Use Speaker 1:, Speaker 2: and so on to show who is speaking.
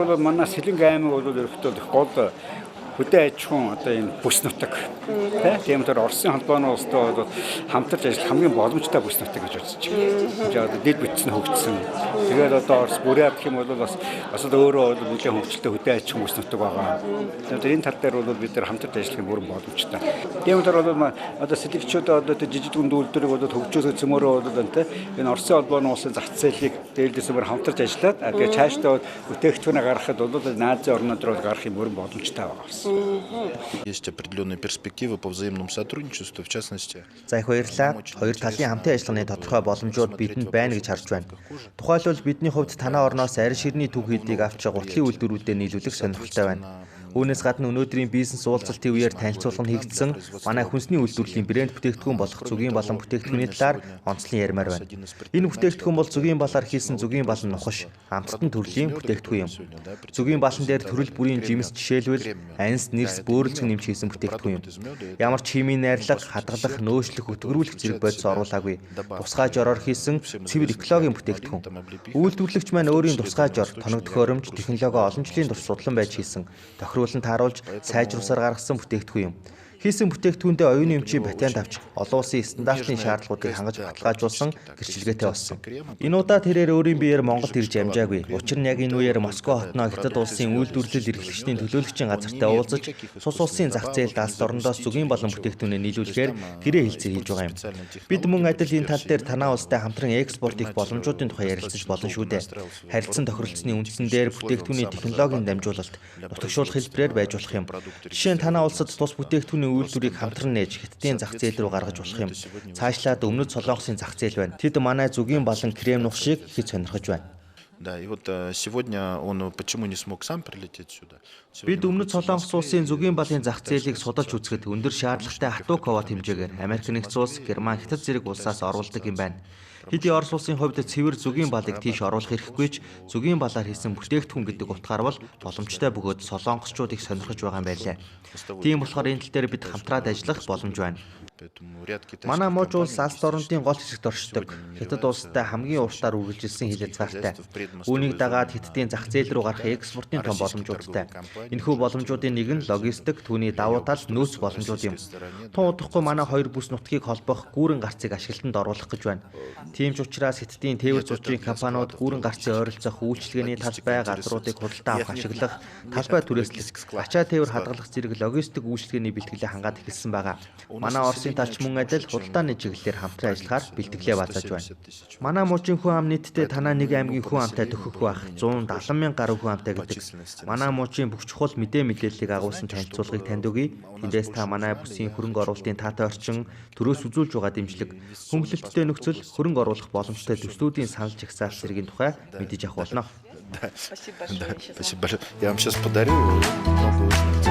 Speaker 1: Манай Сэлэнг аймаг бол ерөөхдөө гол хөдөө аж ахуйн одоо энэ бүс нутаг тийм тэр Оросын холбооны улстай бол хамтарч ажиллах хамгийн боломжтой бүс нутаг гэж үзэж байна. За одоо дэд бүтцэн хөгжсөн. Тэгээд одоо Орос бүрээ гэх юм бол бас өөрөө нэлээд хөгжилтэй хөдөө аж ахуйн бүс нутаг байгаа. Тэгээд энэ тал дээр бол бид нар хамтарч ажиллах бүрэн боломжтой. Тийм тэр бол одоо сэтгчүүд одоо жижиг дүн үйлдвэрийг бол хөгжүүлэх зэмөрөө бол энэ Оросын холбооны улсын зах зээлийг дээлдэсээр хамтарч ажиллаад тэгээд цаашдаа бүтээгдэхүүнээ гаргахад бол Азийн орнууд руу гарах юм бүрэн боломжтой байгаа.
Speaker 2: Есть определенные перспективы по взаимному сотрудничеству, в частности.
Speaker 3: За их баярлалаа. Хоёр талын хамтын ажиллагааны тодорхой боломжууд бидэнд байна гэж харж байна. Тухайлбал бидний хувьд танаа орноос арь ширний түүх хийдийг авч гутлын үйлдвэрүүдэд нийлүүлэх сонирхолтой байна. Үүнээс гадна өнөөдрийн бизнес уулзалтын үеэр танилцуулга нь хийгдсэн манай хүнсний үйлдвэрлэлийн брэнд бүтээгдэхүүн болох зөгийн балан бүтээгдэхүүний талаар онцлон ярмаар байна. Энэ бүтээгдэхүүн бол зөгийн балаар хийсэн зөгийн балан нухаш, амттан төрлийн бүтээгдэхүүн юм. Зөгийн балан дээр төрөл бүрийн жимс жишээлбэл анс, нэрс, бөөрөлцөг нэмж хийсэн бүтээгдэхүүн юм. Ямар ч химийн найрлага, хадгалах, нөөшлөх, өтгөрүүлэх зэрэг бодис оруулаагүй. Тусгай жороор хийсэн цэвэр экологийн бүтээгдэхүүн. Үйлдвэрлэгч маань өөрийн тусгай жор, тоног төхөөрөмж, технологи олон жилийн турш судлан байж хийсэн. Тохируулан тааруулж сайжруулсаар гаргасан бүтээгдэхүүн юм. Хийсэн бүтээгдэхүүндээ оюуны эмчийн патент авч олон улсын стандартын шаардлагуудыг хангаж баталгаажуулсан гэрчилгээтэй болсон. Энэ удаа тэрээр өөрийн биеэр Монголд ирж амжаагүй. Учир нь яг энэ үеэр Москва хотноо Хятад улсын үйлдвэрлэл эрхлэгчдийн төлөөлөгчийн газартай уулзаж цус улсын зах зээлд алс орондоос зөгийн болон бүтээгдэхүүнээ нийлүүлэхээр гэрээ хэлцээр хийж байгаа юм. Бид мөн адил энэ тал дээр танаа улстай хамтран экспорт их боломжуудын тухай ярилцаж болно шүү дээ. Харилцан тохиролцсны үндсэн дээр бүтээгдэхүүний технологийн дамжуулалт, нутагшуулах хэлбэрээр байж болох юм. Жишээ нь танаа улсад тус бүтээгдэхүүний үйлдвэрийг хамтран нээж Хятадын зах зээл рүү гаргаж болох юм. Цаашлаад өмнөд Солонгосын зах зээл байна. Тэд манай зөгийн балан крем нухшийг хэд сонирхож байна.
Speaker 2: Да, и вот сегодня он почему не смог сам прилететь сюда?
Speaker 3: Бид өмнөд Солонгос улсын зөгийн балын зах зээлийг судалж үзэхэд өндөр шаардлагатай хатуу ковот хэмжээгээр Америк нэгдсэн улс, Герман, Хятад зэрэг улсаас оруулдаг юм байна. Хэдий Орос улсын хувьд цэвэр зөгийн балыг тийш оруулах хэрэггүй ч зөгийн балаар хийсэн бүтээгдэхүүн гэдэг утгаар бол боломжтой бөгөөд солонгосчууд их сонирхож байгаа юм байлаа. Тийм болохоор энэ тал дээр бид хамтраад ажиллах боломж байна. Манай мууч улс алс орнуудын гол хэсэгт оршдог. Хятад улстай хамгийн уртаар үргэлжилсэн хил хязгаартай. Үүнийг дагаад Хятадын зах зээл рүү гарах экспортын том боломжуудтай. Энэхүү боломжуудын нэг нь логистик, түүний давуу тал нөөц боломжууд юм. Тун удахгүй манай хоёр бүс нутгийг холбох гүүрэн гарцыг ашиглалтанд оруулах гэж байна. Тийм ч учраас Хятадын тээвэр зургийн компаниуд гүүрэн гарцыг ойролцоох үйлчилгээний талбай, газруудыг худалдаа авах ашиглах, талбай түрээслэх, ачаа тээвэр хадгалах зэрэг логистик үйлчилгээний бэлтгэлээ хангаад эхэлсэн байгаа. Манай Оросын талч мөн адил худалдааны чиглэлээр хамтран ажиллахаар бэлтгэлээ баазаж байна. Манай мужийн хүн ам нийтдээ танаа нэг аймгийн хүн амтай төхөх байх 170 мянган гаруй хүн амтай гэдэг. Манай мужийн бүх чухал мэдээллийг агуулсан танилцуулгыг танд өгье. Эндээс та манай бүсийн хөрөнгө оруулалтын таатай орчин, төрөөс үзүүлж байгаа дэмжлэг, хөнгөлөлттэй нөхцөл, хөрөнгө оруулах боломжтой төслүүдийн санал жагсаал зэргийн тухай мэдэж авах болно.
Speaker 2: Спасибо большое. Я вам сейчас подарю много